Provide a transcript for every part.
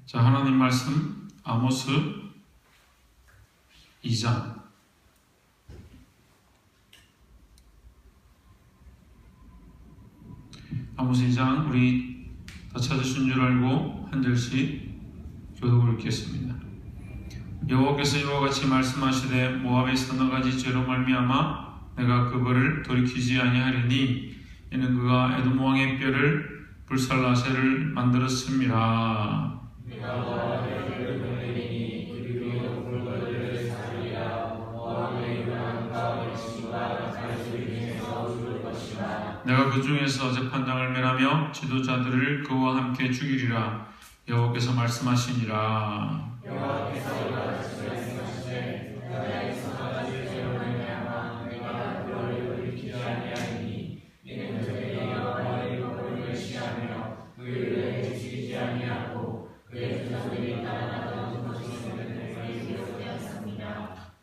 자, 하나님 말씀 아모스 2장. 아모스 2장 우리 다 찾으신 줄 알고 한 절씩 교독을 읽겠습니다. 여호와께서 이와 같이 말씀하시되 모압의 서너 가지 죄로 말미암아 내가 그거를 돌이키지 아니하리니 이는 그가 에돔 왕의 뼈를 불살라세를 만들었음이라. 내가 그 중에서 재판장을 멸하며 지도자들을 그와 함께 죽이리라. 여호와께서 말씀하시니라.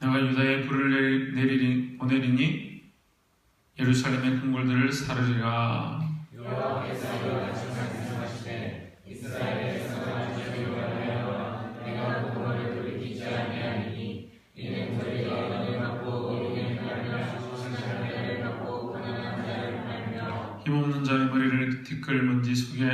내가 유다에 불을 보내리니 예루살렘의 궁궐들을 사르리라. 여호와께서 이와 같이 말씀하시되 이스라엘에서 만지를 말하여 내가 그거를 돌이키지 아니하리니 이는 그들이 언어를 받고 의인을 팔며 신실한 자를 받고 가난한 자를 팔며 힘없는 자의 머리를 티끌 먼지 속에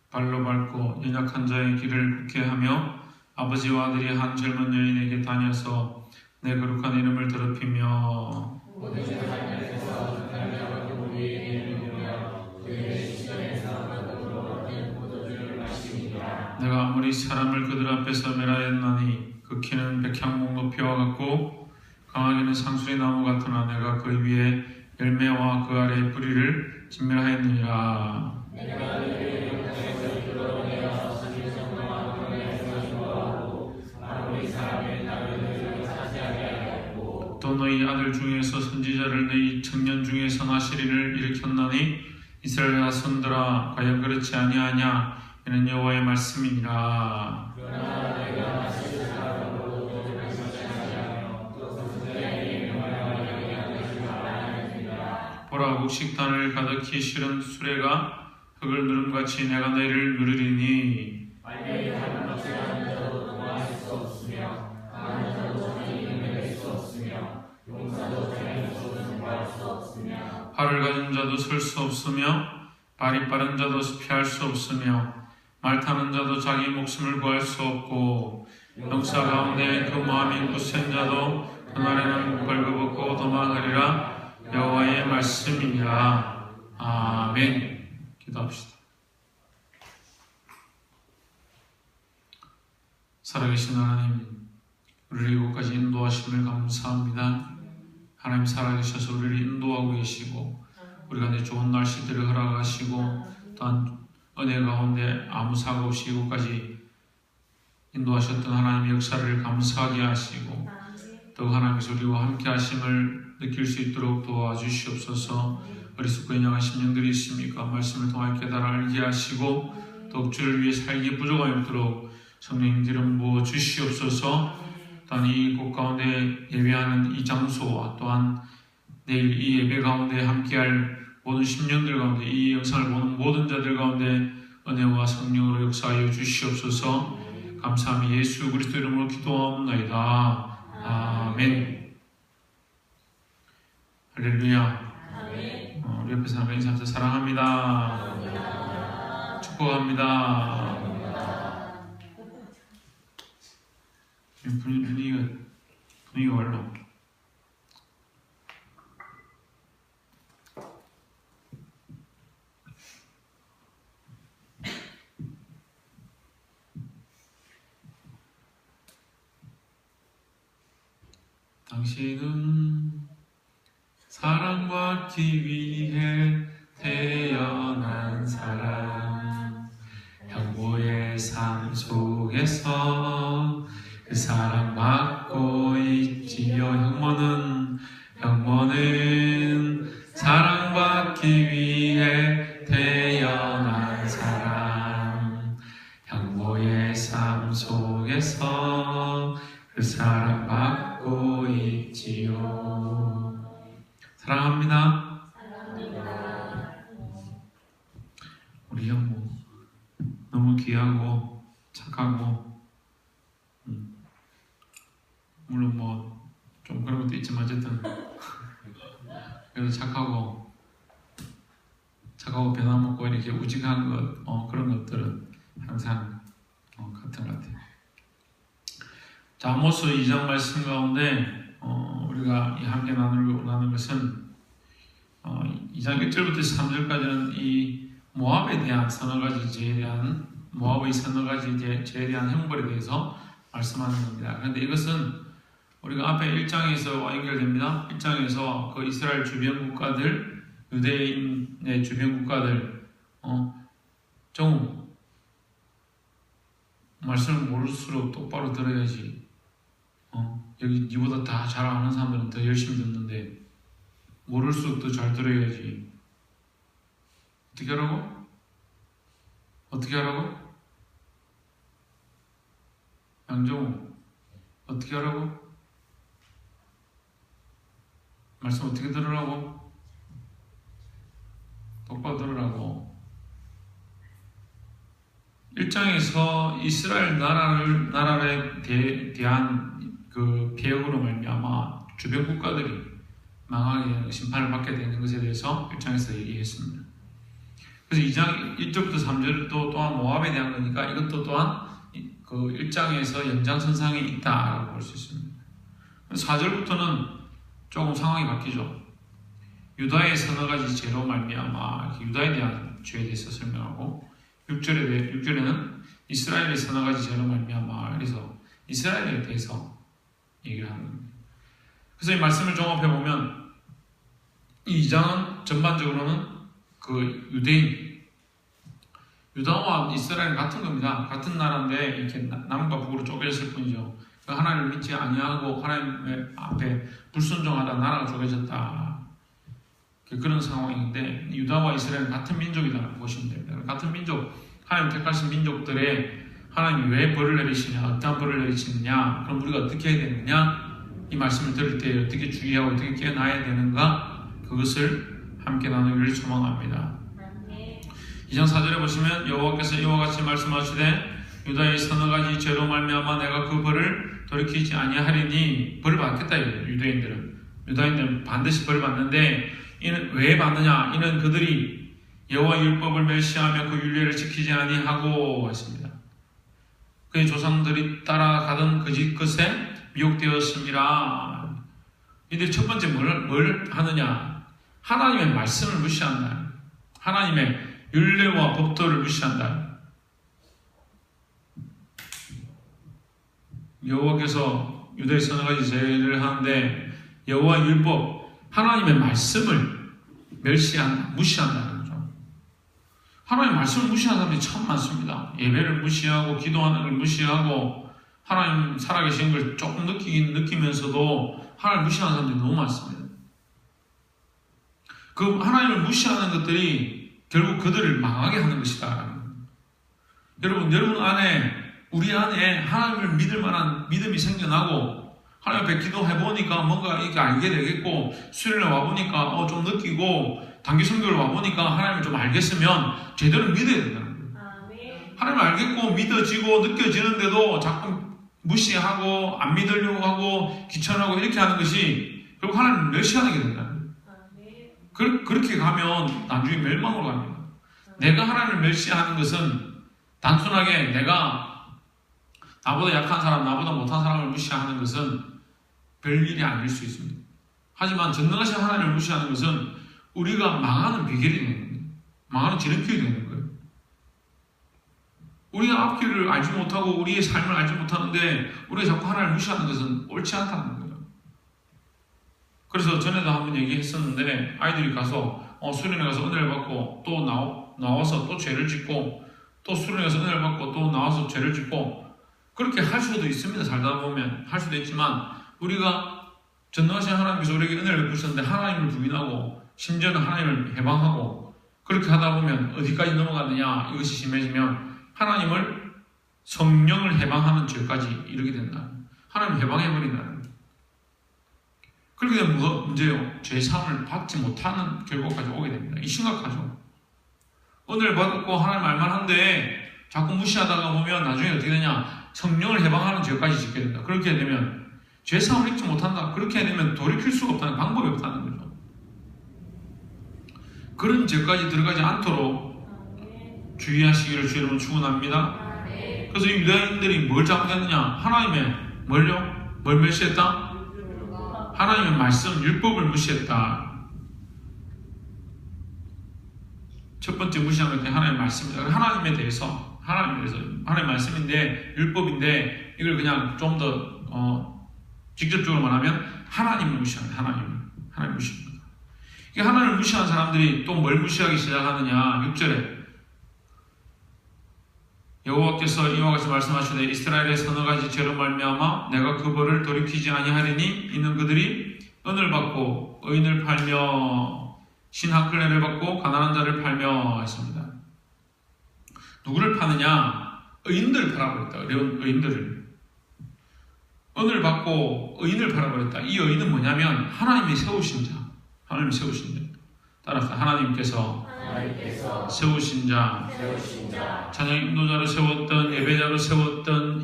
발로 밟고 연약한 자의 길을 굳게 하며 아버지와 아들이 한 젊은 여인에게 다녀서 내 거룩한 이름을 더럽히며 모든 사람에서 달려가고 우리에게 누르며 그의 시절에서 거룩으로 얻은 포도주를 마시니라. 내가 아무리 사람을 그들 앞에서 멸하였나니 그 키는 백향목 높이와 같고 강하게는 상수리 나무 같으나 내가 그 위에 열매와 그 아래 뿌리를 진멸하였느니라. 내가 그의 영광에서 드러내어 신성과 권능에서 좋아하고 아무리 사람의 나를 차지하게 하였고 또 너희 아들 중에서 선지자를 너희 청년 중에서 나시리를 일으켰나니 이스라엘 자손들아 과연 그렇지 아니하냐. 이는 여호와의 말씀이니라. 그러나 내가 마실 사람으로 또 마시지 아니하며 또 선지자에게 명하여 양하지 말아야 하느니라. 보라 곡식단을 가득히 실은 수레가 흙을 누름같이 내가 너희를 누르리니 빨리 다른 것을 하는 자도 동화할 수 없으며 하는 자도 자기 힘을 낼 수 없으며 용사도 자기 손을 공부할 수 없으며 팔을 가진 자도 설 수 없으며 발이 빠른 자도 피할 수 없으며 말 타는 자도 자기 목숨을 구할 수 없고 용사 가운데 그 마음이 굳센 자도 그날에는 벌거벗고 도망하리라. 여호와의 말씀이니라. 아멘. 기도합시다. 살아계신 하나님, 우리를 이곳까지 인도하심을 감사합니다. 하나님 살아계셔서 우리를 인도하고 계시고 우리가 내 좋은 날씨들을 허락하시고 또한 은혜 가운데 아무 사고 없이 이곳까지 인도하셨던 하나님의 역사를 감사하게 하시고 또 하나님께서 우리와 함께 하심을 느낄 수 있도록 도와주시옵소서. 어리석고 연약한 심령들이 있습니까? 말씀을 통하여 깨달아 알게 하시고 또 주를 위해 살기 부족함이 없도록 성령님 기름 부어 주시옵소서. 또한 이곳 가운데 예배하는 이 장소와 또한 내일 이 예배 가운데 함께할 모든 심령들 가운데 이 영상을 보는 모든 자들 가운데 은혜와 성령으로 역사하여 주시옵소서. 감사함이 예수 그리스도 이름으로 기도하옵나이다. 아멘. 할렐루야. 우리 옆에 사람 인사합시다. 사랑합니다. 축복합니다. 분위기가 올라. 당신은 사랑받기 위해 태어난 사람, 형보의 삶 속에서 그 사랑받고 있지요. 형모는 사랑받기 위해 태어난 사람, 형모의 삶 속에서 그 사랑받고 있지요. 사랑합니다. 우리 형모 너무 귀하고 착하고 물론 뭐 좀 그런 것도 있지만 어쨌든 그래도 착하고 변함없고 이렇게 우직한 것 그런 것들은 항상 같은 것 같아요. 자, 아모스 2장 말씀 가운데 우리가 함께 나누려고 하는 것은 2장 1절부터 3절까지는 이 모압에 대한 서너 가지 죄에 대한 모압의 서너 가지 죄에 대한 형벌에 대해서 말씀하는 겁니다. 그런데 이것은 우리가 앞에 1장에서 연결됩니다. 1장에서 그 이스라엘 주변 국가들, 유대인의 주변 국가들, 좀 말씀을 모를수록 똑바로 들어야지. 여기 니보다 다 잘 아는 사람들은 더 열심히 듣는데 모를수록 더 잘 들어야지. 어떻게 하라고? 어떻게 하라고? 양정우 어떻게 하라고? 말씀 어떻게 들으라고? 똑바로 들으라고. 1장에서 이스라엘 나라에 대한 그 개혁으로 말미암아 주변 국가들이 망하게 심판을 받게 되는 것에 대해서 1장에서 얘기했습니다. 그래서 2장 1절부터 3절도 또한 모압에 대한 거니까 이것도 또한 그 1장에서 연장선상에 있다라고 볼 수 있습니다. 4절부터는 조금 상황이 바뀌죠. 유다의 서너 가지 죄로 말미암아 유다에 대한 죄에 대해서 설명하고 6절에는 이스라엘의 서너 가지 죄로 말미암아 그래서 이스라엘에 대해서 얘기를 하는 겁니다. 그래서 이 말씀을 종합해 보면 이 2장은 전반적으로는 그 유다와 이스라엘은 같은 겁니다. 같은 나라인데 이렇게 남과 북으로 쪼개졌을 뿐이죠. 하나님을 믿지 아니하고 하나님의 앞에 불순종하다 나라가 쪼개졌다. 그런 상황인데 유다와 이스라엘은 같은 민족이라고 보시면 됩니다. 같은 민족, 하나님 택하신 민족들의 하나님이 왜 벌을 내리시냐, 어떠한 벌을 내리시느냐, 그럼 우리가 어떻게 해야 되느냐, 이 말씀을 들을 때 어떻게 주의하고 어떻게 깨어나야 되는가, 그것을 함께 나누기를 소망합니다. 2장 4절에 보시면 여호와께서 이와 같이 말씀하시되 유다의 서너 가지 죄로 말미암아 내가 그 벌을 돌이키지 아니하리니 벌을 받겠다. 유다인들은 반드시 벌을 받는데 이는 왜 받느냐? 이는 그들이 여호와 율법을 멸시하며 그 율례를 지키지 아니하고 했습니다. 그의 조상들이 따라가던 그 것에 미혹되었습니다. 이들이 첫 번째 뭘 하느냐? 하나님의 말씀을 무시한다. 하나님의 율례와 법도를 무시한다. 여호와께서 유다의 서너 가지 죄를 하는데 여호와 율법, 하나님의 말씀을 멸시한다, 무시한다는 거죠. 하나님의 말씀을 무시하는 사람들이 참 많습니다. 예배를 무시하고 기도하는 걸 무시하고 하나님 살아계신 걸 조금 느끼면서도 하나님을 무시하는 사람들이 너무 많습니다. 그 하나님을 무시하는 것들이 결국 그들을 망하게 하는 것이다. 여러분 안에 우리 안에 하나님을 믿을 만한 믿음이 생겨나고 하나님 앞에 기도해보니까 뭔가 이렇게 알게 되겠고 수련회 와보니까 좀 느끼고 단기 선교를 와보니까 하나님을 좀 알겠으면 제대로 믿어야 된다는 거예요. 하나님을 알겠고 믿어지고 느껴지는데도 자꾸 무시하고 안 믿으려고 하고 귀찮아하고 이렇게 하는 것이 결국 하나님을 멸시하는 게 된다는 거예요. 그렇게 가면 나중에 멸망으로 갑니다. 내가 하나님을 멸시하는 것은 단순하게 내가 나보다 약한 사람, 나보다 못한 사람을 무시하는 것은 별일이 아닐 수 있습니다. 하지만 전능하신 하나님을 무시하는 것은 우리가 망하는 비결이 되는 거예요. 망하는 지름길이 되는 거예요. 우리가 앞길을 알지 못하고 우리의 삶을 알지 못하는데 우리가 자꾸 하나님을 무시하는 것은 옳지 않다는 거예요. 그래서 전에도 한번 얘기했었는데 아이들이 가서 수련회 가서 은혜를 받고 또 나와서 또 죄를 짓고 또 수련회 가서 은혜를 받고 또 나와서 죄를 짓고 그렇게 할 수도 있습니다. 살다 보면 할 수도 있지만 우리가 전능하신 하나님께서 우리에게 은혜를 베푸셨는데 하나님을 부인하고 심지어는 하나님을 해방하고 그렇게 하다 보면 어디까지 넘어가느냐 이것이 심해지면 하나님을 성령을 해방하는 죄까지 이르게 된다. 하나님을 해방해버린다는 거예요. 그렇게 되면 뭐가 문제예요? 죄사함을 받지 못하는 결과까지 오게 됩니다. 이 심각하죠. 은혜를 받고 하나님 알만한데 자꾸 무시하다가 보면 나중에 어떻게 되냐? 성령을 해방하는 죄까지 짓게 된다. 그렇게 되면 죄사함을 잊지 못한다. 그렇게 되면 돌이킬 수가 없다는 방법이 없다는 거죠. 그런 죄까지 들어가지 않도록 주의하시기를 주 이름으로 축원합니다. 그래서 이 유다인들이 뭘 잘못했느냐? 하나님의 뭘 멸시했다? 하나님의 말씀, 율법을 무시했다. 첫 번째 무시한 것이 하나님의 말씀입니다. 하나님에 대해서 하나님의 말씀인데 율법인데 이걸 그냥 좀 더 직접적으로 말하면 하나님을 무시합니다. 하나님 무시합니다. 하나님을 무시한 사람들이 또 뭘 무시하기 시작하느냐? 6절에 여호와께서 이와 같이 말씀하시되 이스라엘의 서너 가지 죄로 말미암아 내가 그 벌을 돌이키지 아니하리니 이는 그들이 은을 받고 의인을 팔며 신학클레를 받고 가난한 자를 팔며 했습니다. 누구를 파느냐? 의인들을 팔아버렸다. 어려운 의인들을. 은을 받고 의인을 팔아버렸다. 이 의인은 뭐냐면 하나님이 세우신 자. 하나님이 세우신 자. 따라서 하나님께서 세우신 자, 찬양 인도자로 세웠던, 예배자로 세웠던,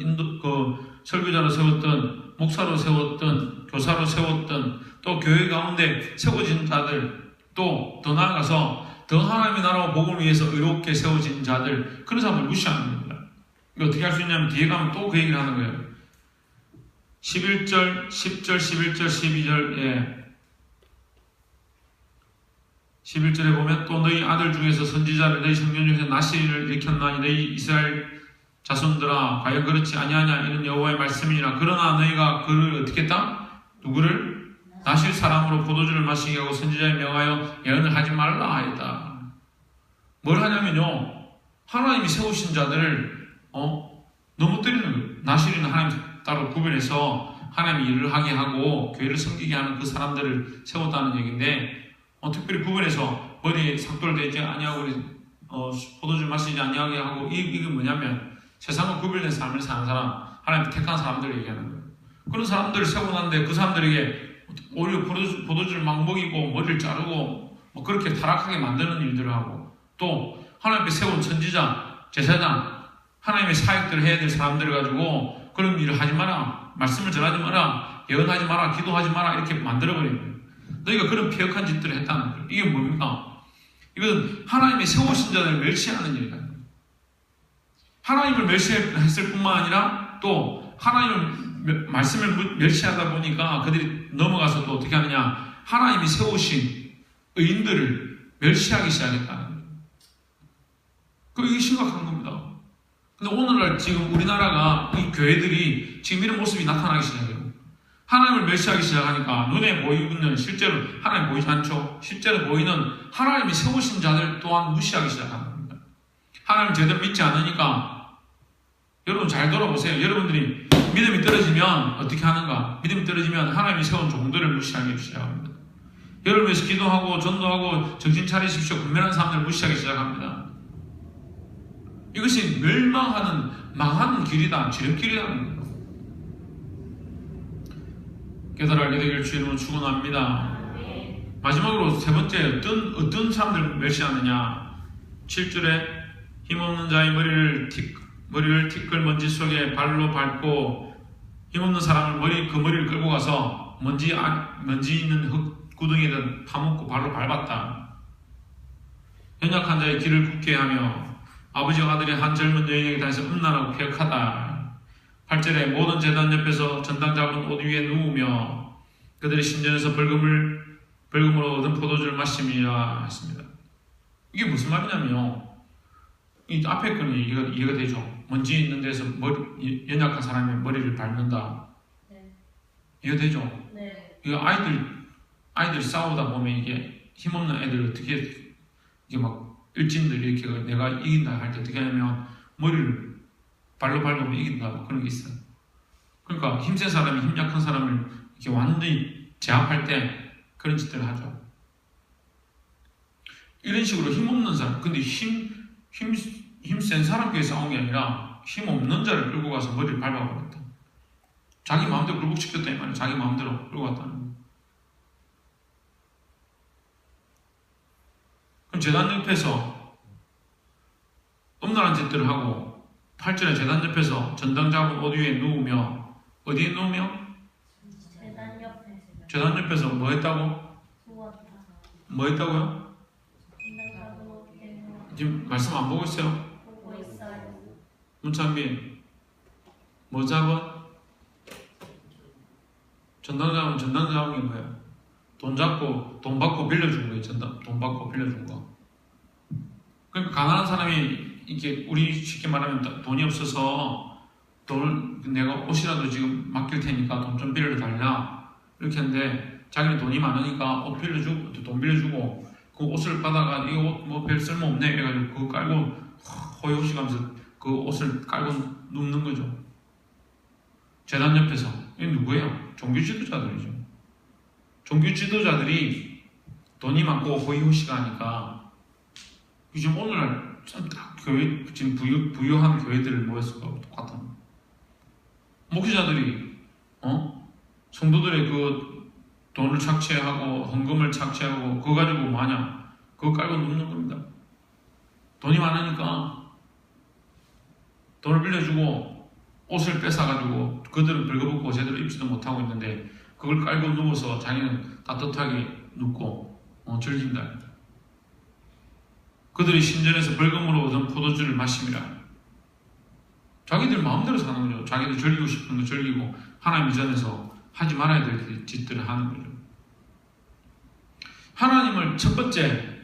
설교자로 세웠던, 목사로 세웠던, 교사로 세웠던, 또 교회 가운데 세워진 자들, 또 더 나아가서 더 하나님의 나라와 복음을 위해서 의롭게 세워진 자들, 그런 사람을 무시하는 겁니다. 이거 어떻게 할 수 있냐면 뒤에 가면 또 그 얘기를 하는 거예요. 11절, 10절, 11절, 12절, 11절에 보면 또 너희 아들 중에서 선지자를 너희 청년 중에서 나시를 일으켰나니 너희 이스라엘 자손들아 과연 그렇지 아니하냐 이는 여호와의 말씀이니라. 그러나 너희가 그를 어떻게 했다? 누구를? 나실 사람으로 포도주를 마시게 하고 선지자에 명하여 예언을 하지 말라 하였다. 뭘 하냐면요, 하나님이 세우신 자들을 넘어뜨리는 거예요. 나실이는 하나님 따로 구별해서 하나님이 일을 하게 하고 교회를 섬기게 하는 그 사람들을 세웠다는 얘기인데, 특별히 구분해서 머리에 삭도를 대지 아니하고 포도주 마시지 아니하게 하고, 이게 뭐냐면 세상과 구별된 삶을 사는 사람, 하나님 택한 사람들을 얘기하는 거예요. 그런 사람들을 세워놨는데 그 사람들에게 오히려 포도주를 막 먹이고 머리를 자르고 그렇게 타락하게 만드는 일들을 하고, 또 하나님께 세운 선지자, 제사장, 하나님의 사역들을 해야 될 사람들을 가지고 그런 일을 하지 마라, 말씀을 전하지 마라, 예언하지 마라, 기도하지 마라 이렇게 만들어버리는 거예요. 너희가 그런 폐역한 짓들을 했다는 거예요. 이게 뭡니까? 이것은 하나님의 세우신 자들을 멸시하는 일이다. 하나님을 멸시했을 뿐만 아니라 또 하나님의 말씀을 멸시하다 보니까 그들이 넘어가서 또 어떻게 하느냐? 하나님이 세우신 의인들을 멸시하기 시작했다는 거예요. 이게 심각한 겁니다. 근데 오늘날 지금 우리나라가 이 교회들이 지금 이런 모습이 나타나기 시작해요. 하나님을 멸시하기 시작하니까 눈에 보이는, 실제로 하나님 보이지 않죠. 실제로 보이는 하나님이 세우신 자들 또한 무시하기 시작하는 겁니다. 하나님 제대로 믿지 않으니까 여러분 잘 돌아보세요. 여러분들이 믿음이 떨어지면 어떻게 하는가? 믿음이 떨어지면 하나님이 세운 종들을 무시하기 시작합니다. 여러분 위해서 기도하고 전도하고 정신 차리십시오. 분명한 사람들을 무시하기 시작합니다. 이것이 멸망하는, 망하는 길이다, 지름길이라는 거예요. 깨달아 되길 주 이름으로 축원합니다. 마지막으로 세 번째, 어떤 사람들을 멸시하느냐? 7절에 힘없는 자의 머리를 티끌 먼지 속에 발로 밟고, 힘없는 사람을 그 머리를 끌고 가서 먼지 있는 흙 구덩이든 파묻고 발로 밟았다. 연약한 자의 길을 굳게 하며 아버지와 아들이 한 젊은 여인에게 다해서 음란하고 폐역하다. 8절에 모든 제단 옆에서 전당 잡은 옷 위에 누우며 그들의 신전에서 벌금으로 얻은 포도주를 마심이라 했습니다. 이게 무슨 말이냐면요, 이 앞에 거는 이해가 되죠. 먼지 있는 데서 연약한 사람의 머리를 밟는다. 네. 이해되죠? 네. 이거 아이들 싸우다 보면 이게 힘없는 애들 어떻게 이게 막 일진들 이렇게 내가 이긴다 할 때 어떻게 하냐면 머리를 발로 밟으면 이긴다, 그런 게 있어요. 그러니까 힘센 사람이 힘 약한 사람을 이렇게 완전히 제압할 때 그런 짓들을 하죠. 이런 식으로 힘없는 사람, 근데 힘센 사람끼리 싸운 게 아니라 힘없는 자를 끌고 가서 머리를 밟아버렸다. 자기 마음대로 굴복시켰다 이 말이에요. 자기 마음대로 끌고 갔다는 거예요. 그럼 재단 옆에서 음란한 짓들을 하고 8절에 재단 옆에서 전당 잡은 옷 위에 누우며 어디에 누우며? 재단 옆에 재단 옆에서 뭐 했다고? 누웠다. 뭐 했다고요? 전당 잡은 옷 위에 누웠다. 지금 말씀 안 보고 있어요? 보고 있어요. 문창빈 뭐 잡은? 전당 잡은 게 뭐예요? 돈 받고 빌려준 거예요. 돈 받고 빌려준 거. 그러니까 가난한 사람이 이게 우리 쉽게 말하면 돈이 없어서 돈을 내가 옷이라도 지금 맡길 테니까 돈 좀 빌려달라 이렇게 하는데 자기는 돈이 많으니까 옷 빌려주고 돈 빌려주고 그 옷을 받아가 이 옷 뭐 별 쓸모 없네 이래가지고 그거 깔고 호의호식하면서 그 옷을 깔고 눕는 거죠. 재단 옆에서 이게 누구예요? 종교 지도자들이죠. 종교 지도자들이 돈이 많고 호의호식하니까 지금 오늘날 참 딱 교회 지금 부유한 교회들을 모였을 거하고 똑같은 목회자들이 성도들의 그 돈을 착취하고 헌금을 착취하고 그거 가지고 뭐하냐? 그거 깔고 눕는 겁니다. 돈이 많으니까 돈을 빌려주고 옷을 뺏어가지고 그들은 벌거벗고 제대로 입지도 못하고 있는데 그걸 깔고 누워서 자기는 따뜻하게 눕고 즐긴다. 그들이 신전에서 벌금으로 얻은 포도주를 마심이라. 자기들 마음대로 사는 거죠. 자기들 즐기고 싶은 거 즐기고 하나님 전에서 하지 말아야 될 짓들을 하는 거죠. 하나님을 첫 번째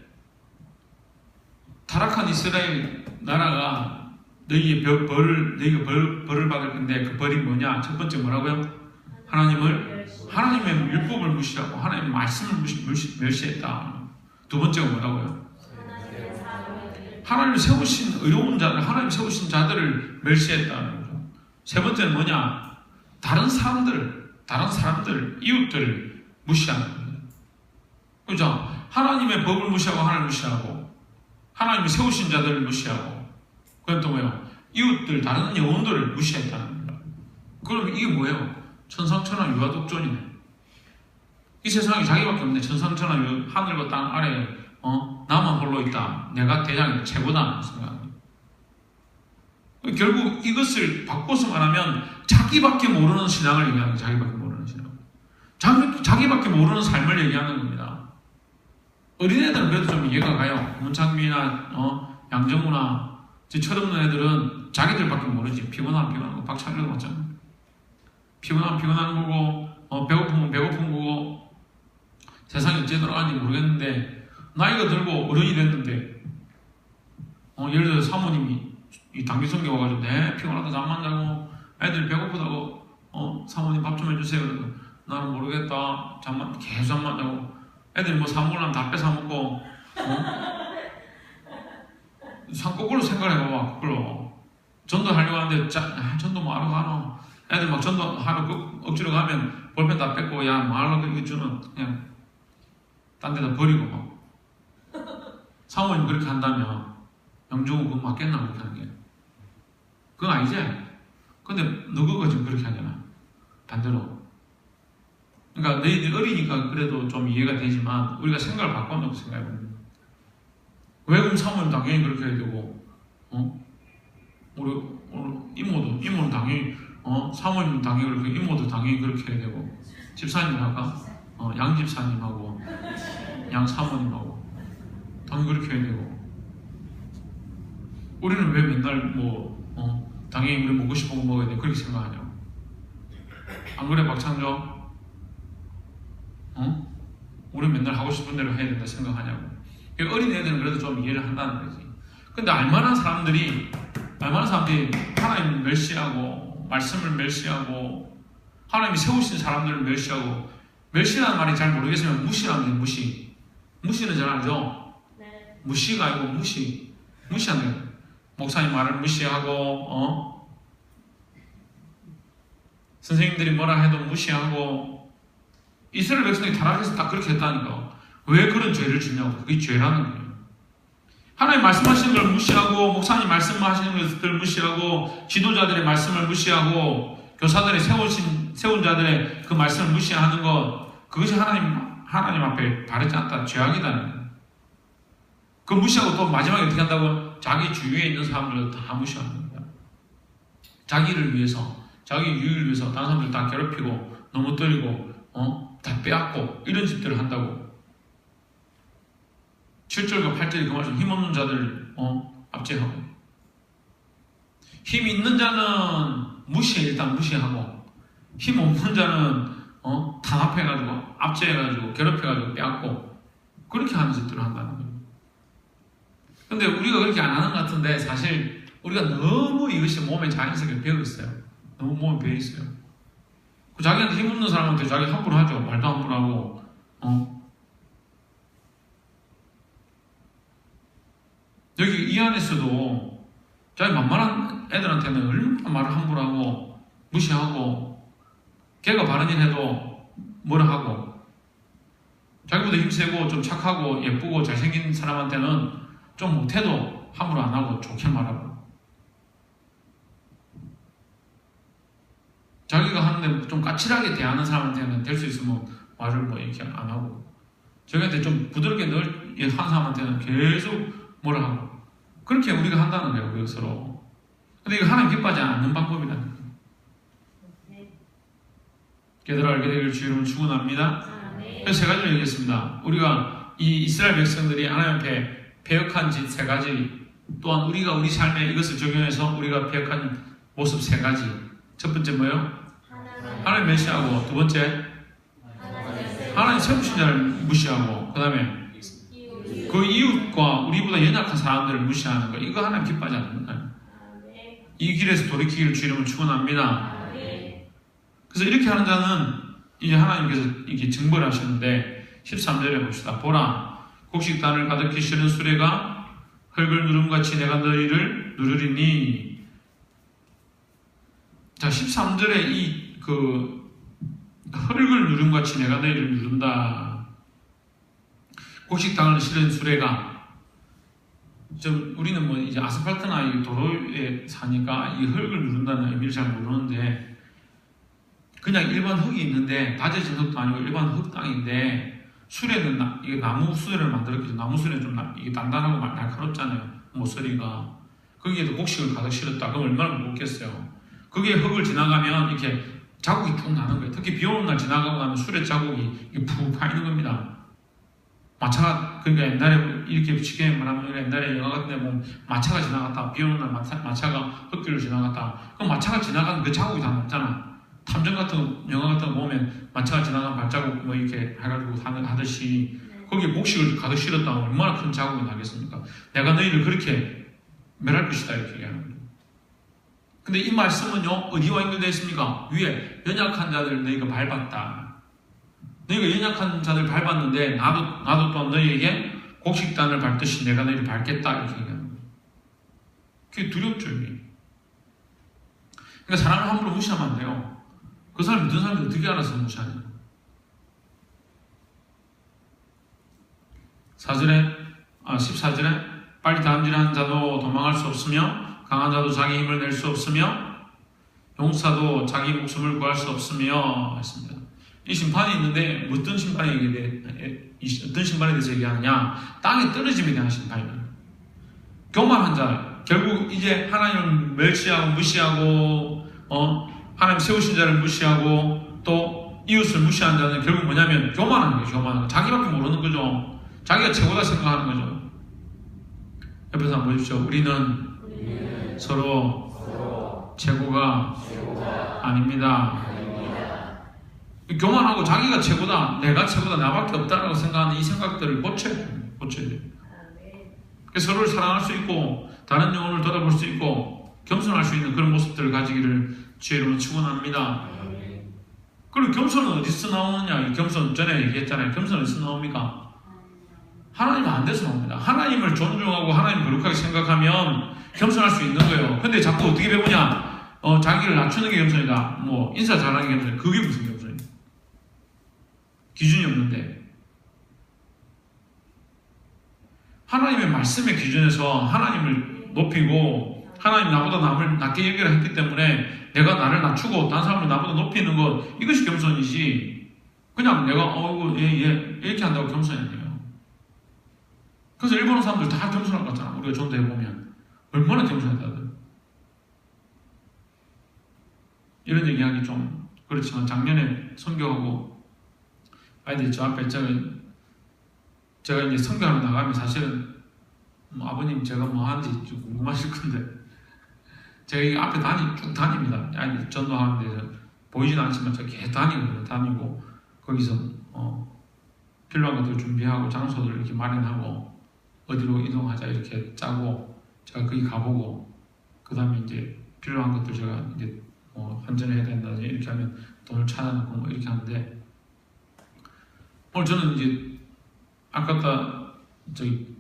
타락한 이스라엘 나라가 너희가 벌을 받을 건데 그 벌이 뭐냐? 첫 번째 뭐라고요? 하나님의 율법을 무시하고 하나님의 말씀을 멸시했다. 두 번째가 뭐라고요? 하나님 세우신 의로운 자들, 하나님 세우신 자들을 멸시했다는 거죠. 세 번째는 뭐냐? 다른 사람들, 이웃들을 무시하는 거예요. 그죠? 하나님의 법을 무시하고 하나님을 무시하고 하나님이 세우신 자들을 무시하고 그건 또 뭐예요? 이웃들, 다른 영혼들을 무시했다는 겁니다. 그럼 이게 뭐예요? 천상천하 유아독존이네. 이 세상에 자기밖에 없네. 천상천하 하늘과 땅 아래에 나만 홀로 있다. 내가 대장이다. 최고다. 생각합니다. 결국 이것을 바꿔서 말하면 자기밖에 모르는 신앙을 얘기하는 거예요. 자기밖에 모르는 신앙. 자기밖에 모르는 삶을 얘기하는 겁니다. 어린애들은 그래도 좀 이해가 가요. 문창민이나 양정우나 철없는 애들은 자기들밖에 모르지. 피곤하면 거 박찬일도 맞잖아요. 피곤하면 피곤한 거고 배고프면 배고픈 거고 세상이 어째 돌아가는지 모르겠는데 나이가 들고 어른이 됐는데 예를 들어 사모님이 이 당기성교 와가지고 피곤하다 잠만 자고 애들 배고프다고 사모님 밥 좀 해주세요. 그래서 나는 모르겠다. 계속 잠만 자고 애들이 뭐 사 먹으려면 다 뺏어 먹고 거꾸로 생각을 해봐봐. 거꾸로 전도하려고 하는데 전도 뭐 하러 가노? 애들 막 전도하러 억지로 가면 볼펜 다 뺏고 야 뭐 하려고 이렇게 주는 그냥 딴 데다 버리고 막 사모님 그렇게 한다면 영종은 그거 맞겠나 그렇게 하는 게 그건 아니지. 근데 너가 지금 그렇게 하잖아. 반대로. 그러니까 너희들 어리니까 그래도 좀 이해가 되지만 우리가 생각을 바꿔놓고 생각해보면 왜 그럼 사모님 당연히 그렇게 해야 되고 우리 이모는 당연히 사모님 당연히 그렇게 이모도 당연히 그렇게 해야 되고 집사님하고 양 집사님하고 양 사모님하고 당연히 그렇게 해야 되고 우리는 왜 맨날 당연히 우리 먹고 싶은 거 먹어야 돼 그렇게 생각하냐고. 안 그래 박창조? 우리 맨날 하고 싶은 대로 해야 된다 생각하냐고. 어린 애들은 그래도 좀 이해를 한다는 거지. 근데 알만한 사람들이 하나님을 멸시하고 말씀을 멸시하고 하나님이 세우신 사람들을 멸시하고 멸시라는 말이 잘 모르겠으면 무시라는 게 무시는 잘 알죠? 네. 무시가 아니고 무시하는 거예요. 목사님 말을 무시하고 선생님들이 뭐라 해도 무시하고 이스라엘 백성이 타락해서 다 그렇게 했다니까. 왜 그런 죄를 짓냐고. 그게 죄라는 거예요. 하나님 말씀하시는 걸 무시하고 목사님 말씀하시는 것들 무시하고 지도자들의 말씀을 무시하고 교사들의 세운 자들의 그 말씀을 무시하는 것 그것이 하나님 앞에 바르지 않다. 죄악이다는 거예요. 그 무시하고 또 마지막에 어떻게 한다고? 자기 주위에 있는 사람들을 다 무시하는 거야. 자기를 위해서, 자기 유익을 위해서 다른 사람들 다 괴롭히고 넘어뜨리고 다 빼앗고 이런 짓들을 한다고. 7절과 8절이 그 말씀, 힘없는 자들 압제하고, 힘 있는 자는 일단 무시하고, 힘 없는 자는 탄압해가지고 압제해가지고 괴롭혀가지고 빼앗고 그렇게 하는 짓들을 한다는 거예요. 근데 우리가 그렇게 안 하는 것 같은데 사실 우리가 너무 이것이 몸에 자연스럽게 배어 있어요. 너무 몸에 배어 있어요. 자기한테 힘없는 사람한테 자기 함부로 하죠. 말도 함부로 하고 여기 이 안에서도 자기 만만한 애들한테는 얼마나 말을 함부로 하고 무시하고, 걔가 바른 일 해도 뭐라 하고, 자기보다 힘세고 좀 착하고 예쁘고 잘생긴 사람한테는 좀 못해도 함부로 안 하고 좋게 말하고, 자기가 하는데 좀 까칠하게 대하는 사람한테는 될 수 있으면 말을 뭐 이렇게 안 하고, 저희한테 좀 부드럽게 한 사람한테는 계속 뭐라 하고, 그렇게 우리가 한다는 거예요, 우리가 서로. 근데 이거 하나님 기뻐하지 않는 방법이라는 거예요. 깨달아 알게 되기를 주 이름으로 축원합니다. 그래서 세 가지를 얘기했습니다. 우리가 이 이스라엘 백성들이 하나님 앞에 배역한 짓 세 가지, 또한 우리가 우리 삶에 이것을 적용해서 우리가 배역한 모습 세 가지. 첫 번째 뭐예요? 하나님 멸시하고, 두 번째 하나님 세우신 자를 무시하고, 그 다음에 그 이웃과 우리보다 연약한 사람들을 무시하는 거, 이거 하나님 기뻐하지 않는 거예요. 이 길에서 돌이키기를 주 이름으로 축원합니다. 그래서 이렇게 하는 자는 이제 하나님께서 이렇게 증거를 하시는데 13절에 봅시다. 보라, 곡식단을 가득히 실은 수레가 흙을 누름같이 내가 너희를 누르리니. 자, 13절에 이 흙을 누름같이 내가 너희를 누른다. 곡식단을 실은 수레가, 우리는 뭐 이제 아스팔트나 이 도로에 사니까 이 흙을 누른다는 의미를 잘 모르는데, 그냥 일반 흙이 있는데 다져진 흙도 아니고 일반 흙 땅인데, 수레는 이게 나무 수레를 만들었겠죠. 나무 수레는 좀 이게 단단하고 날카롭잖아요, 모서리가. 거기에도 곡식을 가득 실었다. 그럼 얼마나 무겁겠어요. 거기에 흙을 지나가면 이렇게 자국이 쭉 나는 거예요. 특히 비 오는 날 지나가고 나면 수레 자국이 푹 파이는 겁니다. 마차가, 그러니까 옛날에 이렇게 쉽게 말하면 옛날에 영화 같은 데 보면 마차가 지나갔다, 비 오는 날 마차가 흙길로 지나갔다. 그럼 마차가 지나간 그 자국이 다 남잖아. 탐정 같은 영화 같은 거 보면 마차가 지나간 발자국 뭐 이렇게 해가지고 하듯이 거기에 곡식을 가득 실었다면 얼마나 큰 자국이 나겠습니까? 내가 너희를 그렇게 멸할 것이다, 이렇게 얘기하는 거예요. 근데 이 말씀은요, 어디와 연결되어 있습니까? 위에 연약한 자들 너희가 밟았다. 너희가 연약한 자들 밟았는데 나도 또한 너희에게 곡식단을 밟듯이 내가 너희를 밟겠다, 이렇게 얘기하는 거예요. 그게 두렵죠, 이게. 그러니까 사람을 함부로 무시하면 안 돼요. 그 사람이 믿는 사람들 어떻게 알아서 무시하냐. 14절에 빨리 다음질하는 자도 도망할 수 없으며, 강한 자도 자기 힘을 낼 수 없으며, 용사도 자기 목숨을 구할 수 없으며 했습니다. 이 심판이 있는데 어떤 심판에 대해서 얘기하느냐? 땅에 떨어짐에 대한 심판입니다. 교만한 자, 결국 이제 하나님을 멸시하고 무시하고 하나님 세우신 자를 무시하고 또 이웃을 무시하는 자는 결국 뭐냐면 교만한 거예요. 교만한 거. 자기밖에 모르는 거죠. 자기가 최고다 생각하는 거죠. 옆에서 한번 보십시오. 우리는 서로 최고가 아닙니다. 교만하고 자기가 최고다, 내가 최고다, 나밖에 없다라고 생각하는 이 생각들을 고쳐야 돼요. 그래서 서로를 사랑할 수 있고 다른 영혼을 돌아볼 수 있고 겸손할 수 있는 그런 모습들을 가지기를 주의 이름으로 축원합니다. 그리고 겸손은 어디서 나오느냐? 이 겸손 전에 얘기했잖아요. 겸손은 어디서 나옵니까? 하나님은 안 돼서 나옵니다. 하나님을 존중하고 하나님을 거룩하게 생각하면 겸손할 수 있는 거예요. 근데 자꾸 어떻게 배우냐? 자기를 낮추는 게 겸손이다. 뭐 인사 잘하는 게 겸손이다. 그게 무슨 겸손이에요? 기준이 없는데. 하나님의 말씀의 기준에서 하나님을 높이고 하나님 나보다 남을 낮게 여기라 했기 때문에 내가 나를 낮추고 다른 사람을 나보다 높이는 것, 이것이 겸손이지, 그냥 내가 이렇게 한다고 겸손이 아니에요. 그래서 일본 사람들 다 겸손할 것 같잖아. 우리가 존대해보면 얼마나 겸손하다들. 이런 얘기하기 좀 그렇지만 작년에 선교하고 아이들이 저 앞에 제가 이제 선교하러 나가면 사실은 아버님 제가 뭐 하는지 좀 궁금하실 건데 제가 이 앞에 쭉 다닙니다. 아이들 전도하는 데서 보이지는 않지만 제가 계속 다니고 거기서 필요한 것들 준비하고 장소들 이렇게 마련하고 어디로 이동하자 이렇게 짜고 제가 거기 가보고 그 다음에 이제 필요한 것들 제가 이제 환전을 해야 된다든지 이렇게 하면 돈을 찾아놓고 뭐 이렇게 하는데 오늘 저는 이제 아까 저기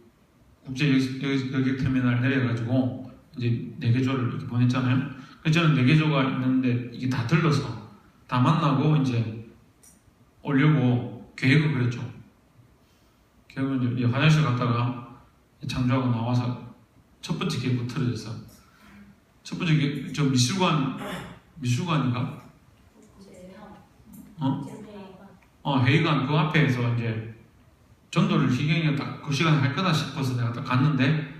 국제 여객터미널 내려가지고 이제 4개조를 이렇게 보냈잖아요. 그래서 저는 4개조가 있는데 이게 다 들러서 다 만나고 이제 오려고 계획을 그렸죠. 계획은 이제 화장실 갔다가 창조하고 나와서 첫 번째 계획부터 틀어졌어. 첫 번째 계획, 저 미술관인가? 회의관 그 앞에서 이제 전도를 희경이가 딱 그 시간에 할 거다 싶어서 내가 딱 갔는데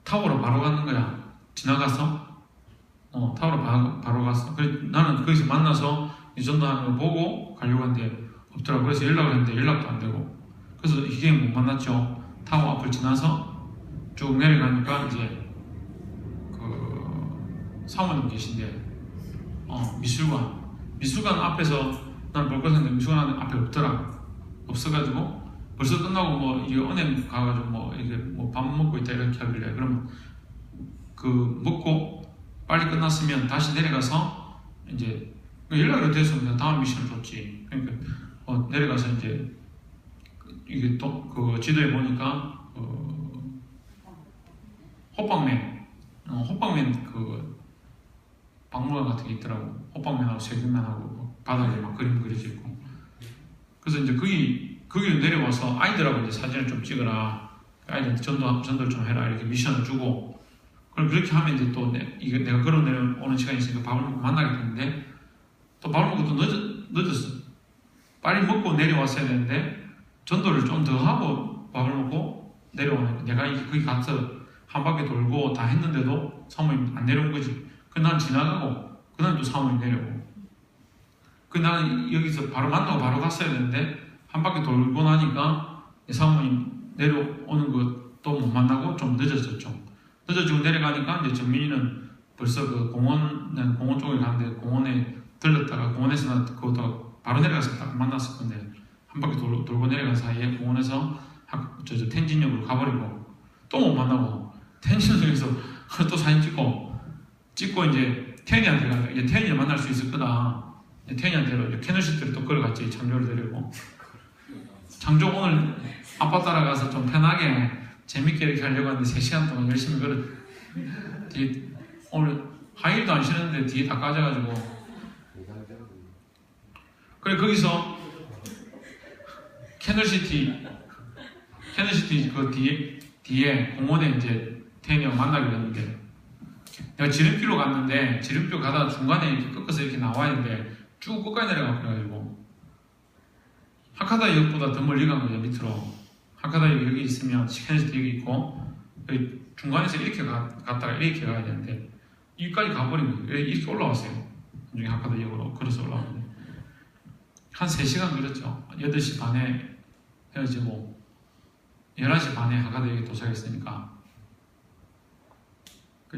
타워로 바로 가는 거야. 지나가서 타워로 바로 갔어. 그래서 나는 거기서 만나서 이 전도하는 거 보고 가려고 했는데 없더라고. 그래서 연락을 했는데 연락도 안 되고 그래서 희경이 못 만났죠. 타워 앞을 지나서 쭉 내려가니까 이제 그 사모님 계신데 미술관 앞에서 난 볼 것인데 미술관 앞에 없어가지고 벌써 끝나고 뭐 이게 은행 가가지고 뭐 이게 뭐 밥 먹고 있다 이렇게 하길래 그러면 그 먹고 빨리 끝났으면 다시 내려가서 이제 연락이 됐으면 다음 미션을 줬지. 그러니까 내려가서 이제 이게 또 그 지도에 보니까 호빵맨 그 박물관 같은 게 있더라고. 호빵맨하고 세균맨하고 바닥에 막 그림 그려져 있고. 그래서 이제 거기로 내려와서 아이들하고 이제 사진을 좀 찍어라. 아이들한테 전도를 좀 해라. 이렇게 미션을 주고. 그럼 그렇게 하면 이제 또 이게 내가 걸어 내려오는 시간이 있으니까 밥을 먹고 만나게 되는데 또 밥을 먹고 또 늦었어. 빨리 먹고 내려왔어야 되는데 전도를 좀 더 하고 밥을 먹고 내려오는 내가 거기 가서 한 바퀴 돌고 다 했는데도 사모님 안 내려온 거지. 난 지나가고 그 다음에 또 사모님 내려오고 나는 여기서 바로 만나고 바로 갔어야 되는데 한 바퀴 돌고 나니까 사모님 내려오는 것도 못 만나고 좀 늦어졌죠. 늦어지고 내려가니까 이제 정민이는 벌써 그 공원 쪽에 가는데 공원에 들렀다가 공원에서 그것도 바로 내려가서 딱 만났을 건데 한 바퀴 돌고 내려간 사이에 공원에서 저 텐진역으로 가버리고 또 못 만나고 텐진역에서 또 사진 찍고 이제 태연이한테 가서 이제 태연이를 만날 수 있을 거다. 태연이한테로 캐너시트를 또 끌어갔지. 창조를 데리고 창조 오늘 아빠 따라가서 좀 편하게 재밌게 이렇게 하려고 하는데 3시간 동안 열심히 뒤에 오늘 하일도 안 쉬는데 뒤에 다 까져가지고 그래 거기서 캐너시티 그 뒤에 공원에 이제 태연이랑 만나기로 했는데 내가 지름길로 갔는데 지름길 가다가 중간에 이렇게 꺾어서 이렇게 나와야 되는데 쭉 끝까지 내려가 그래가지고 하카다 역보다 더 멀리 간 거죠. 밑으로 하카다 역 여기 있으면 캐너시티 여기 있고 여기 중간에서 이렇게 갔다가 이렇게 가야 되는데 여기까지 가버린 거예요. 이렇게 올라왔어요. 나중에 하카다 역으로 걸어서 올라왔는데 한 3시간 걸렸죠. 8시 반에 헤어지고 11시 반에 하카다 역에 도착했으니까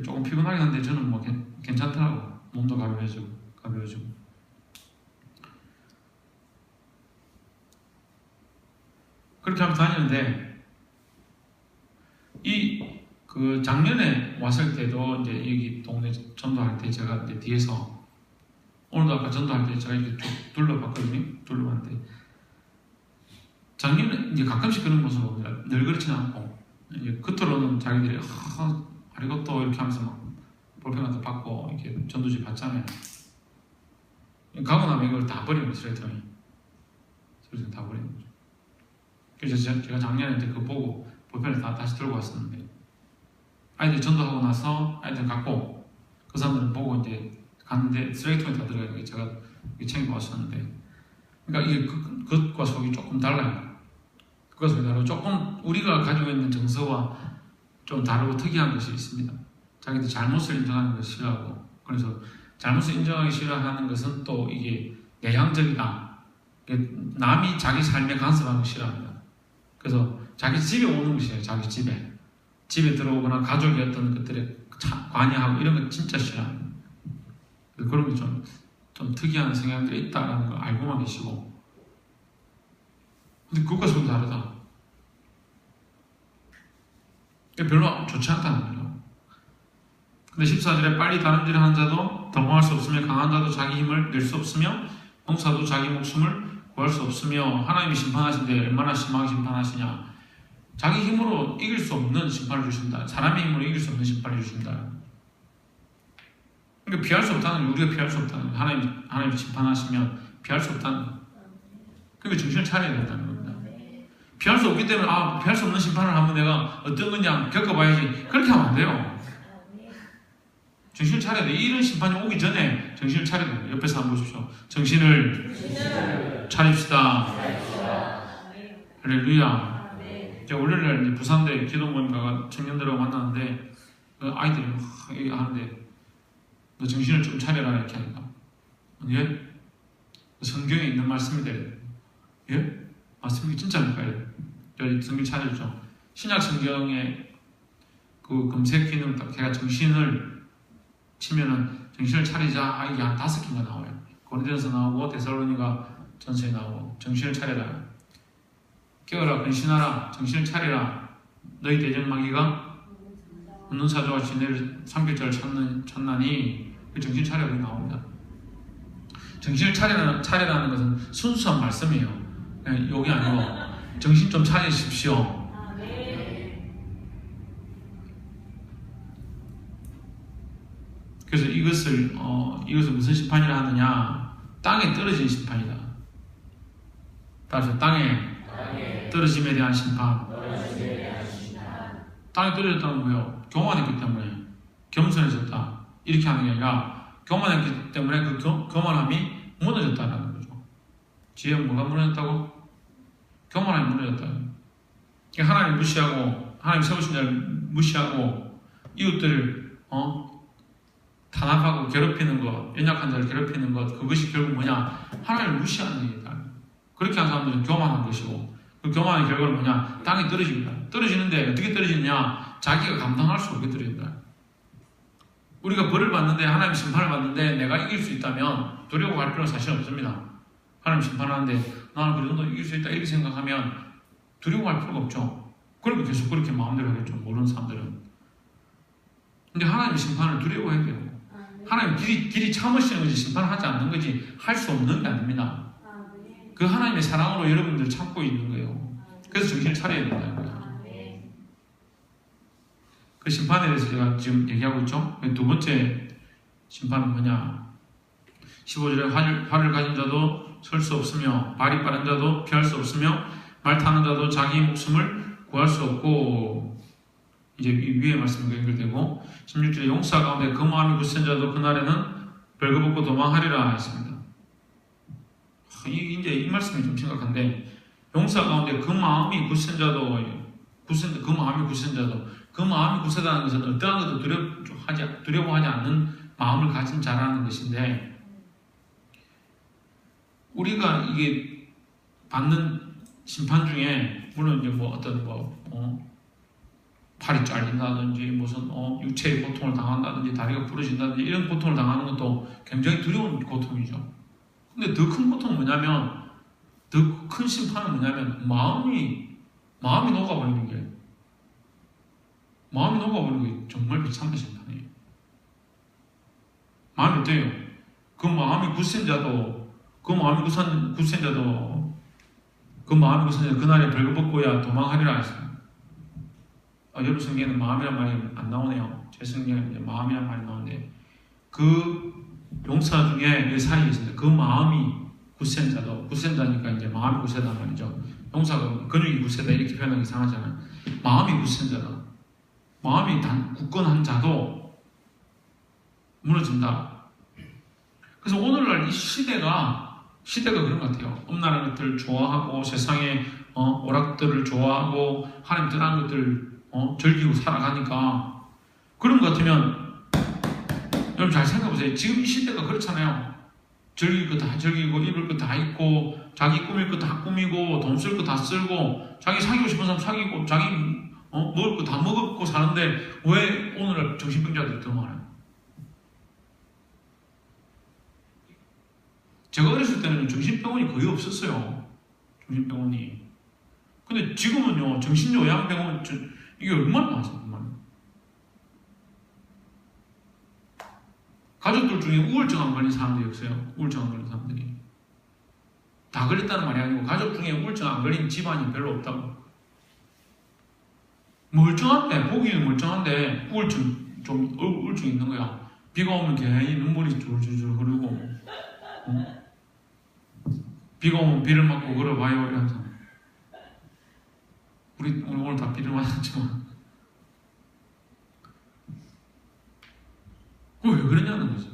조금 피곤하긴 한데 저는 뭐 괜찮더라고. 몸도 가벼워지고 그렇게 하면서 다니는데 그 작년에 왔을 때도 이제 여기 동네 전도할 때 제가 이제 뒤에서 오늘도 아까 전도할 때 제가 이렇게 쭉 둘러봤는데 작년에 이제 가끔씩 그런 모습을 봅니다. 늘 그렇지는 않고 이제 겉으로는 자기들이 아리고또 이렇게 하면서 막 볼펜 같은 거 받고 이렇게 전도지 받잖아요. 가고 나면 이걸 다 버리는 거예요. 스레이트형이 다 버리는 거죠. 그래서 제가 작년에 이제 그거 보고 볼펜을 다시 들고 왔었는데 아이들 전도하고 나서 아이들 갖고 그 사람들은 보고 이제 갔는데 쓰레기통에 다 들어가는 게 제가 챙겨 왔었는데 그러니까 이게 겉과 속이 조금 달라요. 그것과 속이 다르고 조금 우리가 가지고 있는 정서와 좀 다르고 특이한 것이 있습니다. 자기들 잘못을 인정하는 것을 싫어하고 그래서 잘못을 인정하기 싫어하는 것은 또 이게 내향적이다. 남이 자기 삶에 간섭하는 거 싫어합니다. 그래서 자기 집에 오는 것이에요. 자기 집에 들어오거나 가족의 어떤 것들에 관여하고 이런 거 진짜 싫어합니다. 그런 게 좀 특이한 성향들이 있다라는 걸 알고만 계시고, 근데 그것과 좀 다르다. 별로 좋지 않다는 거죠. 근데 14절에 빨리 다름질을 하는 자도 덤망할 수 없으며 강한 자도 자기 힘을 낼 수 없으며 용사도 자기 목숨을 구할 수 없으며 하나님이 심판하신데 얼마나 심하게 심판하시냐. 자기 힘으로 이길 수 없는 심판을 주신다. 사람의 힘으로 이길 수 없는 심판을 주신다. 그러니까 피할 수 없다는 게 우리가 피할 수 없다는 거예요. 하나님이 심판하시면 피할 수 없다는 거예요. 그러니까 정신을 차려야 된다는 겁니다. 피할 수 없기 때문에 피할 수 없는 심판을 하면 내가 어떤 건지 겪어봐야지. 그렇게 하면 안 돼요. 정신을 차려야 돼. 이런 심판이 오기 전에 정신을 차려야 돼요. 옆에서 한번 보십시오. 정신을 차립시다. 할렐루야. 제가 월요일날 이제 부산대 기독모임가가 청년들하고 만났는데 아이들이 막 얘기하는데 너 정신을 좀 차려라 이렇게 하니까 예? 성경에 있는 말씀이다. 예? 말씀이 진짜입니까? 여기 성경 찾았죠. 신약 성경에 그 검색 기능 딱 걔가 정신을 치면은 정신을 차리자 이게 한 5개가 나와요. 고린도전서 나오고 데살로니가 전서에 나오고 정신을 차려라. 깨어라 근신하라 정신을 차리라. 너희 대적마귀가 웃는 사자와 지네를 삼킬자를 찾나니 그 정신 차려라 나옵니다. 정신을 차리라는 것은 순수한 말씀이에요. 여기 아니고 정신 좀 차리십시오. 그래서 이것을 무슨 심판이라 하느냐? 땅에 떨어진 심판이다. 따라서 땅에 떨어짐에 대한 심판. 땅에 떨어졌다는 거예요. 교만했기 때문에 겸손해졌다. 이렇게 하는 게 아니라 교만했기 때문에 그 교만함이 무너졌다는 거죠. 지혜가 뭐가 무너졌다고? 교만함이 무너졌다. 하나님 무시하고 하나님 세우신 자를 무시하고 이웃들을 탄압하고 괴롭히는 것, 연약한 자를 괴롭히는 것, 그것이 결국 뭐냐? 하나님을 무시하는 일이다. 그렇게 하는 사람들은 교만한 것이고, 그 교만의 결과는 뭐냐? 땅에 떨어집니다. 떨어지는데 어떻게 떨어지느냐? 자기가 감당할 수 없게 떨어진다. 우리가 벌을 받는데, 하나님 심판을 받는데 내가 이길 수 있다면 두려워할 필요는 사실 없습니다. 하나님 심판하는데 나는 그 정도 이길 수 있다 이렇게 생각하면 두려워할 필요가 없죠. 그러면 계속 그렇게 마음대로 하겠죠. 모르는 사람들은. 근데 하나님 심판을 두려워해야 돼요. 하나님 길이 참으시는 거지 심판하지 않는 거지 할 수 없는 게 아닙니다. 그 하나님의 사랑으로 여러분들 참고 있는 거예요. 그래서 정신을 차려야 된다는 거예요. 그 심판에 대해서 제가 지금 얘기하고 있죠. 두 번째 심판은 뭐냐? 15절에 활을 가진 자도 설 수 없으며 발이 빠른 자도 피할 수 없으며 말 타는 자도 자기 목숨을 구할 수 없고, 이제 위의 말씀이 연결되고 16절에 용사 가운데 그 마음이 굳센 자도 그날에는 벌거벗고 도망하리라 했습니다. 이제 이 말씀이 좀 심각한데, 용사 가운데 그 마음이 굳센 자도 그 마음이 굳세다는 것은 어떠한 것도 두려워하지 않는 마음을 가진 자라는 것인데, 우리가 이게 받는 심판 중에 물론 이제 팔이 잘린다든지 무슨 육체의 고통을 당한다든지 다리가 부러진다든지 이런 고통을 당하는 것도 굉장히 두려운 고통이죠. 근데 더 큰 고통은 뭐냐면, 더 큰 심판은 뭐냐면 마음이 녹아버리는 게, 마음이 녹아버리는 게 정말 비참한 심판이에요. 마음이 어때요? 그 마음이 굳센 자도 그날에 벌거벗고야 도망하리라 했어요. 여러분 성경에는 마음이란 말이 안 나오네요. 제 성경에는 이제 마음이란 말이 나오는데, 그 용사 중에 이 사이에 있습니다. 그 마음이 굳센 자니까 이제 마음이 굳세단 말이죠. 용사가 근육이 굳세다 이렇게 표현하기 이상하잖아요. 마음이 굳센 자다. 마음이 굳건한 자도 무너진다. 그래서 오늘날 이 시대가 그런 것 같아요. 엄란한 것들을 좋아하고 세상의 오락들을 좋아하고 하나님 떠난 것들을 즐기고 살아가니까, 그런 것 같으면 여러분 잘 생각해보세요. 지금 이 시대가 그렇잖아요. 즐길 거 다 즐기고 입을 거 다 입고 자기 꾸밀 거 다 꾸미고 돈 쓸 거 다 쓰고 자기 사귀고 싶은 사람 사귀고 자기 먹을 거 다 먹고 사는데 왜 오늘날 정신병자들이 더 많아요? 제가 어렸을 때는 정신병원이 거의 없었어요. 정신병원이. 근데 지금은요 정신요양병원 이게 얼마나 많아요. 얼마나. 가족들 중에 우울증 안 걸린 사람들이 없어요. 우울증 안 걸린 사람들이. 다 걸렸다는 말이 아니고 가족 중에 우울증 안 걸린 집안이 별로 없다고. 멀쩡한데 보기는 멀쩡한데 우울증 있는 거야. 비가 오면 괜히 눈물이 줄줄줄 흐르고 비가 오면 비를 맞고 걸어봐요 이러면서 우리 오늘 다 비를 맞았지만 왜 그러냐는 거죠.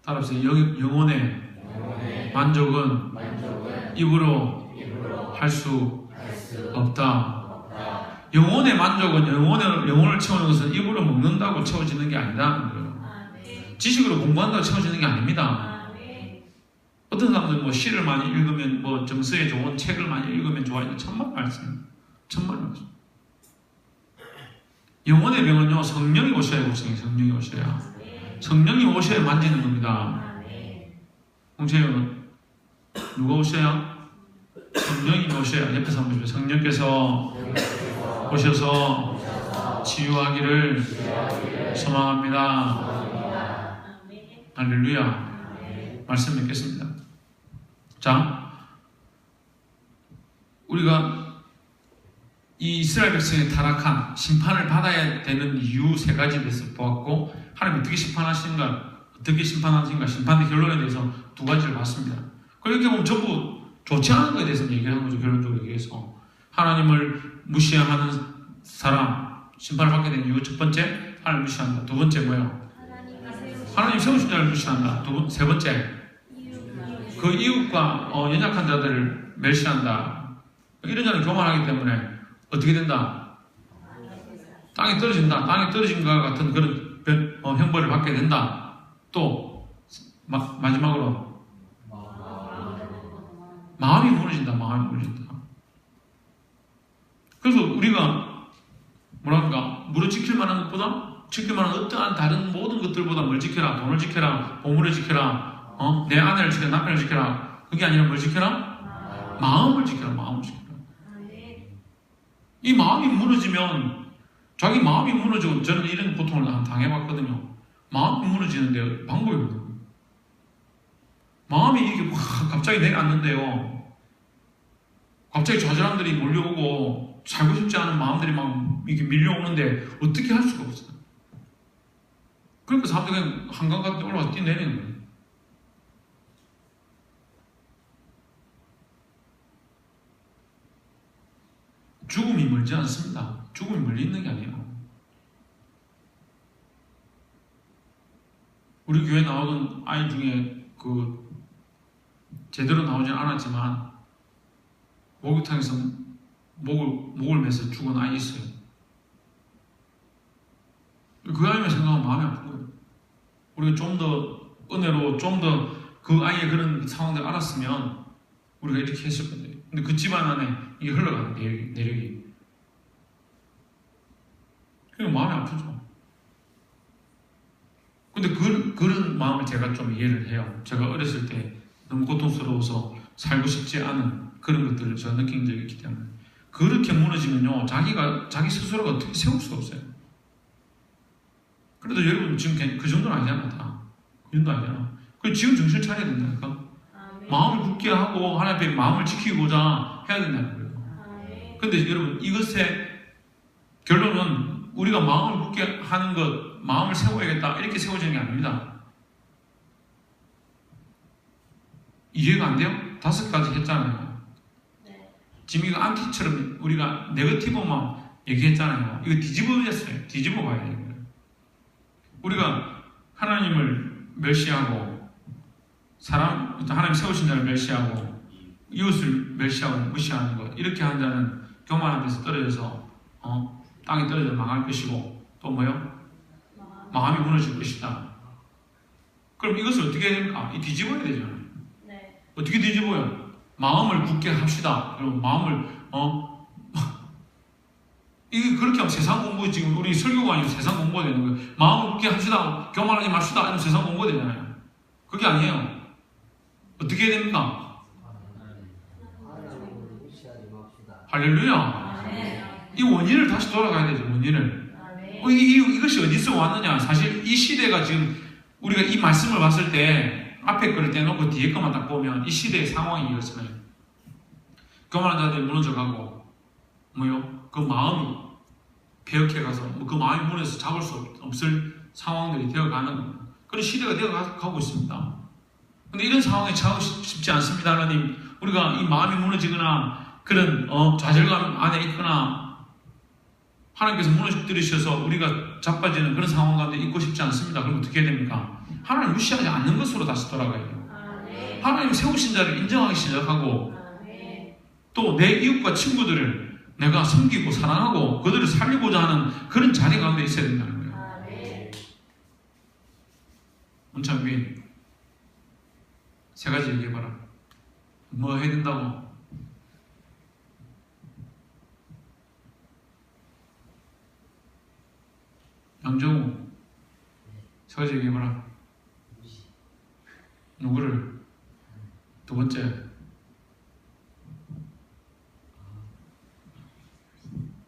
따라서 영혼의 만족은 입으로 할 수 없다. 영혼의 만족은 영혼을 채우는 것은 입으로 먹는다고 채워지는 게 아니다. 지식으로 공부한다고 채워지는 게 아닙니다. 어떤 사람들은 뭐 시를 많이 읽으면 뭐 정서에 좋은 책을 많이 읽으면 좋아요. 천만 말씀. 영혼의 병은요 성령이 오셔야 고쳐요. 성령이 오셔야 만지는 겁니다. 공채요 누가 오셔야? 성령이 오셔야. 옆에서 한번 보시면 성령께서 오셔서 치유하기를 소망합니다. 할렐루야. 말씀 맺겠습니다. 자, 우리가 이 이스라엘 백성의 타락한 심판을 받아야 되는 이유 세 가지에 대해서 보았고 하나님 어떻게 심판하시는가, 심판의 결론에 대해서 두 가지를 봤습니다. 그렇게 보면 전부 좋지 않은 것에 대해서 얘기를 한 거죠. 결론적으로 얘기해서 하나님을 무시하는 사람 심판을 받게 된 이유 첫 번째 하나님을 무시한다. 두 번째 뭐예요? 하나님 세우신 자를 무시한다. 세 번째 그 이웃과 연약한 자들을 멸시한다. 이런 자는 교만하기 때문에 어떻게 된다? 땅에 떨어진다. 땅에 떨어진 것과 같은 그런 형벌을 받게 된다. 또 마지막으로 마음이 무너진다. 그래서 우리가 무릇 지킬 만한 것보다 지킬 만한 어떠한 다른 모든 것들보다 뭘 지켜라. 돈을 지켜라. 보물을 지켜라. 내 아내를 지켜라. 남편을 지켜라. 그게 아니라 뭘 지켜라? 마음을 지켜라. 이 마음이 무너지면 자기 마음이 무너지고 저는 이런 고통을 당해봤거든요. 마음이 무너지는데 방법이 없어요. 마음이 이게 갑자기 내려앉는데요. 갑자기 좌절함들이 몰려오고 살고 싶지 않은 마음들이 막 이렇게 밀려오는데 어떻게 할 수가 없어요. 그러니까 사람들이 그냥 한강 같은 데 올라가서 뛰내리는 거예요. 죽음이 멀지 않습니다. 죽음이 멀리 있는 게 아니에요. 우리 교회 나오던 아이 중에 제대로 나오진 않았지만 목욕탕에서 목을 매서 죽은 아이 있어요. 그 아이만 생각하면 마음이 아픈 거예요. 우리가 좀 더 은혜로 좀 더 그 아이의 그런 상황을 알았으면 우리가 이렇게 했을 건데, 근데 그 집안 안에 이게 흘러가는 내력이. 그러니까 마음이 아프죠. 근데 그런 마음을 제가 좀 이해를 해요. 제가 어렸을 때 너무 고통스러워서 살고 싶지 않은 그런 것들을 제가 느낀 적이 있기 때문에. 그렇게 무너지면요, 자기 스스로가 어떻게 세울 수가 없어요. 그래도 여러분 지금 그 정도는 아니잖아. 그 정도 아니잖아. 그 지금 정신 차려야 된다니까. 마음을 굳게 하고 하나님 앞에 마음을 지키고자 해야 된다는 거예요. 근데 여러분 이것의 결론은 우리가 마음을 굳게 하는 것, 마음을 세워야겠다 이렇게 세워지는 게 아닙니다. 이해가 안 돼요? 5가지 했잖아요. 지금 이거 안티처럼 우리가 네거티브만 얘기했잖아요. 이거 뒤집어졌어요. 뒤집어 봐야 돼요. 우리가 하나님을 멸시하고 하나님 세우신 자를 멸시하고 이웃을 멸시하고 무시하는 것, 이렇게 한 자는 교만한 데서 떨어져서 땅에 떨어져 망할 것이고, 또 뭐요? 마음이 무너질 것이다. 그럼 이것을 어떻게 해야 됩니까? 뒤집어야 되잖아요. 네. 어떻게 뒤집어요? 마음을 굳게 합시다. 그럼 마음을 이게 그렇게 하면 세상 공부 지금 우리 설교가 아니고 세상 공부가 되는 거예요. 마음을 굳게 합시다. 교만하지 맙시다. 이러면 세상 공부가 되잖아요. 그게 아니에요. 어떻게 해야 됩니까? 할렐루야. 이 원인을 다시 돌아가야 되죠. 원인을. 이것이 어디서 왔느냐? 사실 이 시대가 지금 우리가 이 말씀을 봤을 때 앞에 거를 떼놓고 뒤에 것만 딱 보면 이 시대의 상황이 이렇잖아요. 교만한 자들이 무너져가고 뭐요? 그 마음이 배역해가서 그 마음이 무너져서 잡을 수 없을 상황들이 되어가는 그런 시대가 되어가고 있습니다. 근데 이런 상황에 처하고 싶지 않습니다. 하나님, 우리가 이 마음이 무너지거나 그런 좌절감 안에 있거나 하나님께서 무너뜨리셔서 우리가 자빠지는 그런 상황 가운데 있고 싶지 않습니다. 그럼 어떻게 해야 됩니까? 하나님 무시하지 않는 것으로 다시 돌아가야 돼요. 하나님 세우신 자를 인정하기 시작하고 또 내 이웃과 친구들을 내가 섬기고 사랑하고 그들을 살리고자 하는 그런 자리 가운데 있어야 된다는 거예요. 문창빈 세 가지 얘기해봐라. 뭐 해야 된다고? 양정우 세 가지 얘기해봐라. 누구를? 두 번째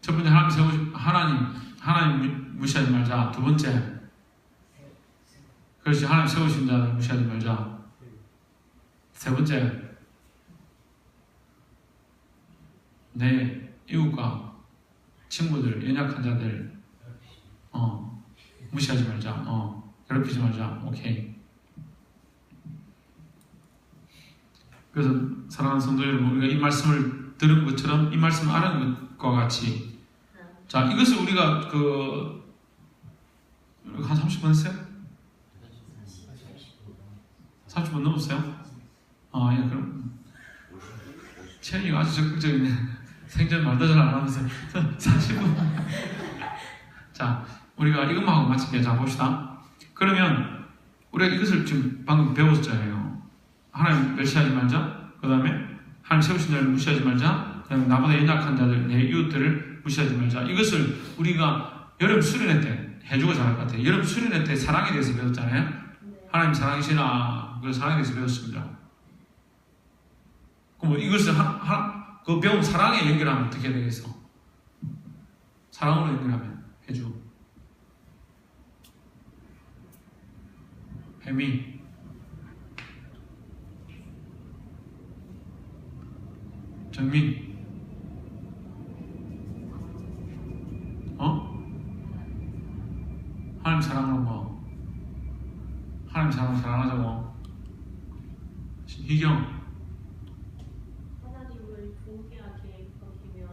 첫 번째 하나님 무시하지 말자. 두 번째 그렇지 하나님 세우신 자를 무시하지 말자. 세 번째 내 이웃과 친구들 연약한 자들 무시하지 말자. 괴롭히지 말자. 오케이. 그래서 사랑하는 성도 여러분, 우리가 이 말씀을 들은 것처럼 이 말씀을 아는 것과 같이 자, 이것을 우리가 한 30분 했어요? 30분 넘었어요? 예, 그럼 채연이가 아주 적극적이네. 생전 말도 잘 안 하면서 40분 자, 우리가 이것만 하고 마칠게요. 자, 봅시다. 그러면 우리가 이것을 지금 방금 배웠잖아요. 하나님 멸시하지 말자. 그 다음에 하나님 세우신 자를 무시하지 말자. 그 다음에 나보다 연약한 자들, 내 이웃들을 무시하지 말자. 이것을 우리가 여름 수련회 때 해주고 잘할 것 같아요. 여름 수련회 때 사랑에 대해서 배웠잖아요. 하나님 사랑이시나 그 사랑에 대해서 배웠습니다. 그럼 이것을 그 배운 사랑에 연결하면 어떻게 되겠어? 사랑으로 연결하면 해주. 혜미 정민 하나님 사랑으로 뭐? 하나님 사랑하자고. 희경. 하나님을 존귀하게 여기면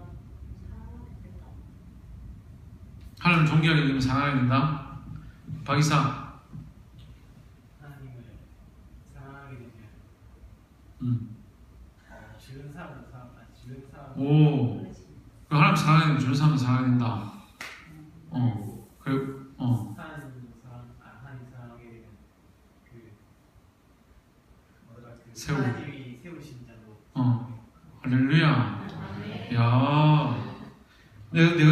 사랑하게 된다. 하나님을 존귀하게 여기면 사랑하게 된다. 박이사. 하나님을 사랑하게 되면 주변 사람도 주변 사람. 오. 하나님 사랑하게 되면 주변 사람도 사랑하게 된다. 하나님 사랑하게 되면 하나님이 세우신 자도. 할렐루야. 야.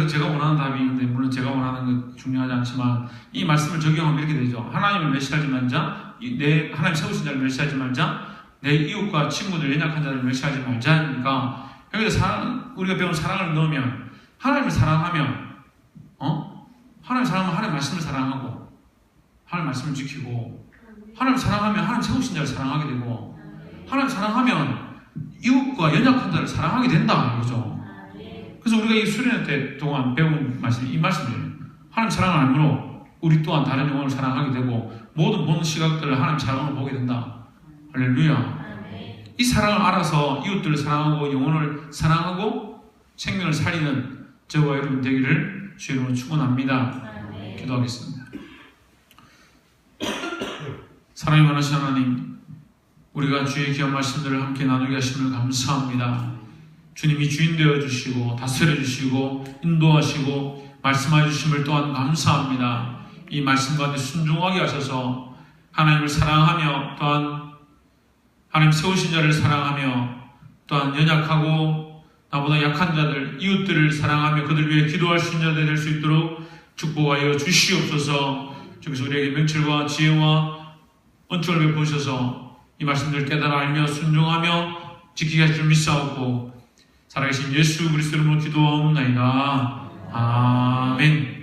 제가 원하는 답이 있는데 물론 제가 원하는 건 중요하지 않지만 이 말씀을 적용하면 이렇게 되죠. 하나님을 멸시하지 말자. 하나님 세우신 자를 멸시하지 말자. 내 이웃과 친구들 연약한 자를 멸시하지 말자니까 여기서 우리가 배운 사랑을 넣으면 하나님을 사랑하면 하나님 사랑하면 하나님 말씀을 사랑하고 하나님 말씀을 지키고 하나님 사랑하면 하나님 세우신 자를 사랑하게 되고 하나님 사랑하면 이웃과 연약한 자를 사랑하게 된다 이거죠. 그래서 우리가 이 수련회 때 동안 배운 말씀이 이 말씀이에요. 하나님 사랑을 알므로 우리 또한 다른 영혼을 사랑하게 되고 모든 보는 시각들을 하나님 사랑으로 보게 된다. 할렐루야. 이 사랑을 알아서 이웃들을 사랑하고 영혼을 사랑하고 생명을 살리는 저와 여러분 되기를 주의 이름으로 축원합니다. 기도하겠습니다. 사랑이 많으신 하나님, 우리가 주의 귀한 말씀들을 함께 나누게 하심을 감사합니다. 주님이 주인 되어 주시고 다스려 주시고 인도하시고 말씀하여 주심을 또한 감사합니다. 이 말씀 가운데 순종하게 하셔서 하나님을 사랑하며 또한 하나님 세우신 자를 사랑하며 또한 연약하고 나보다 약한 자들, 이웃들을 사랑하며 그들 위해 기도할 수 있는 자들 될 수 있도록 축복하여 주시옵소서. 주께서 우리에게 명철과 지혜와 은총을 베푸셔서 이 말씀들을 깨달아 알며 순종하며 지키게 하실 줄 믿사옵고 살아계신 예수 그리스도 이름으로 기도하옵나이다. 아멘.